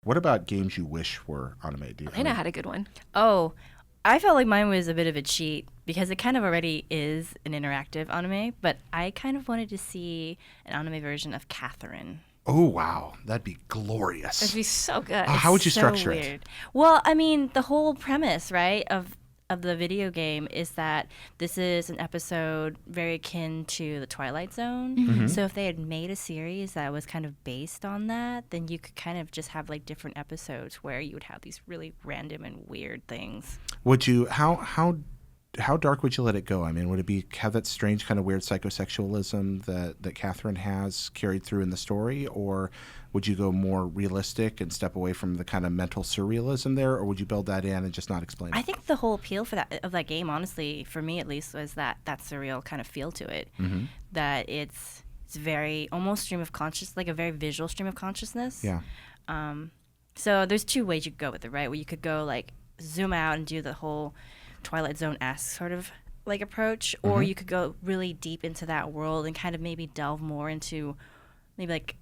What about games you wish were anime? Elena had a good one. Oh, I felt like mine was a bit of a cheat because it kind of already is an interactive anime, but I kind of wanted to see an anime version of Catherine. Oh, wow. That'd be glorious. It'd be so good. How would you So structure it? weird. Well, I mean, the whole premise, right, of the video game is that this is an episode very akin to the Twilight Zone. Mm-hmm. So if they had made a series that was kind of based on that, then you could kind of just have like different episodes where you would have these really random and weird things. Would you how dark would you let it go? I mean, would it be have that strange kind of weird psychosexualism that Catherine has carried through in the story, or would you go more realistic and step away from the kind of mental surrealism there, or would you build that in and just not explain it? I think the whole appeal for that game, honestly, for me at least, was that surreal kind of feel to it. Mm-hmm. That it's very almost stream of conscious, like a very visual stream of consciousness. Yeah. So there's two ways you could go with it, right? Where you could go like zoom out and do the whole Twilight Zone-esque sort of like approach, or you could go really deep into that world and kind of maybe delve more into maybe like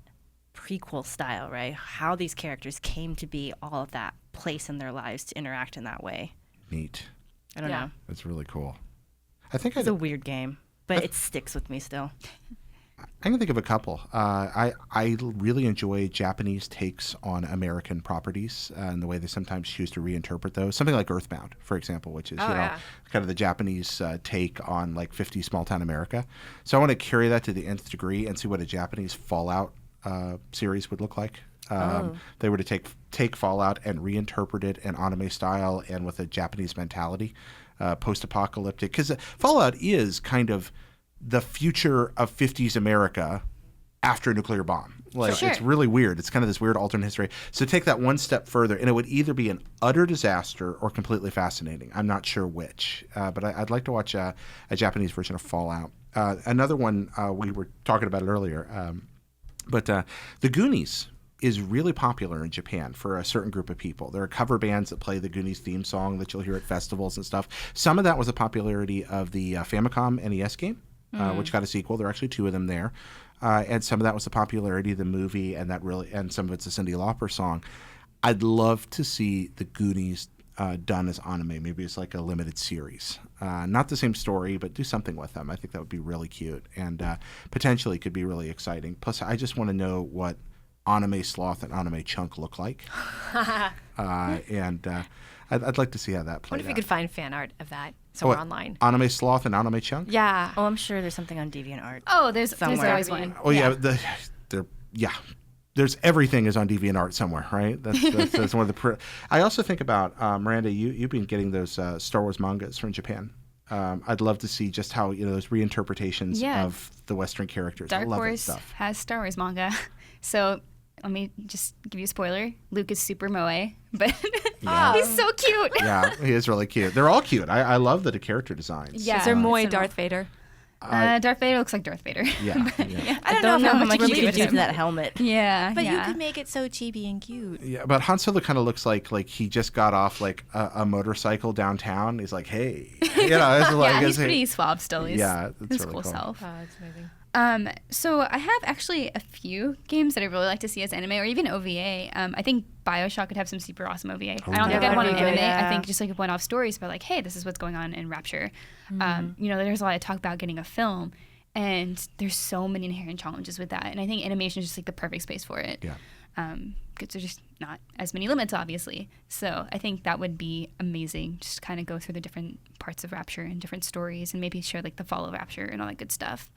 prequel style, right? How these characters came to be, all of that place in their lives to interact in that way. Neat. I don't know. That's really cool. I think It's a weird game, but it sticks with me still. I can think of a couple. I really enjoy Japanese takes on American properties and the way they sometimes choose to reinterpret those. Something like Earthbound, for example, which is kind of the Japanese take on like 50s small town America. So I want to carry that to the nth degree and see what a Japanese Fallout series would look like. They were to take Fallout and reinterpret it in anime style and with a Japanese mentality, post-apocalyptic. Because Fallout is kind of the future of 50s America after a nuclear bomb. Like, it's really weird. It's kind of this weird alternate history. So take that one step further, and it would either be an utter disaster or completely fascinating. I'm not sure which, but I'd like to watch a Japanese version of Fallout. Another one, we were talking about it earlier, but The Goonies is really popular in Japan for a certain group of people. There are cover bands that play the Goonies theme song that you'll hear at festivals and stuff. Some of that was a popularity of the Famicom NES game, which got a sequel. There are actually two of them there. And some of that was the popularity of the movie, and some of it's a Cyndi Lauper song. I'd love to see the Goonies done as anime. Maybe it's like a limited series. Not the same story, but do something with them. I think that would be really cute and potentially could be really exciting. Plus, I just want to know what anime sloth and anime chunk look like. And I'd like to see how that plays out. What if we could find fan art of that somewhere online? Anime sloth and anime chunk? Yeah. Oh, I'm sure there's something on DeviantArt. Oh, there's somewhere. always one. Oh, yeah. There's everything is on DeviantArt somewhere, right? That's one of the. I also think about Miranda. You've been getting those Star Wars mangas from Japan. I'd love to see just how those reinterpretations of the Western characters. Dark I love Horse that stuff. has Star Wars manga, so let me just give you a spoiler. Luke is super moe, but he's so cute. Yeah, he is really cute. They're all cute. I love the character designs. Yeah. Is there Moy Darth Vader? Darth Vader looks like Darth Vader. Yeah. I don't know how much you could do to that helmet. Yeah, But yeah. you could make it so chibi and cute. Yeah, but Han Solo kind of looks like he just got off like a motorcycle downtown. He's like, hey, it's like, yeah, he's hey. pretty suave still. He's That's his really cool cool. self. Oh, that's amazing. So I have actually a few games that I really like to see as anime or even OVA. I think Bioshock could have some super awesome OVA. I don't think I'd want an anime. I think just like one-off stories about like, hey, this is what's going on in Rapture. There's a lot of talk about getting a film, and there's so many inherent challenges with that. And I think animation is just like the perfect space for it. Yeah. Because there's just not as many limits, obviously. So I think that would be amazing. Just kind of go through the different parts of Rapture and different stories, and maybe share like the fall of Rapture and all that good stuff.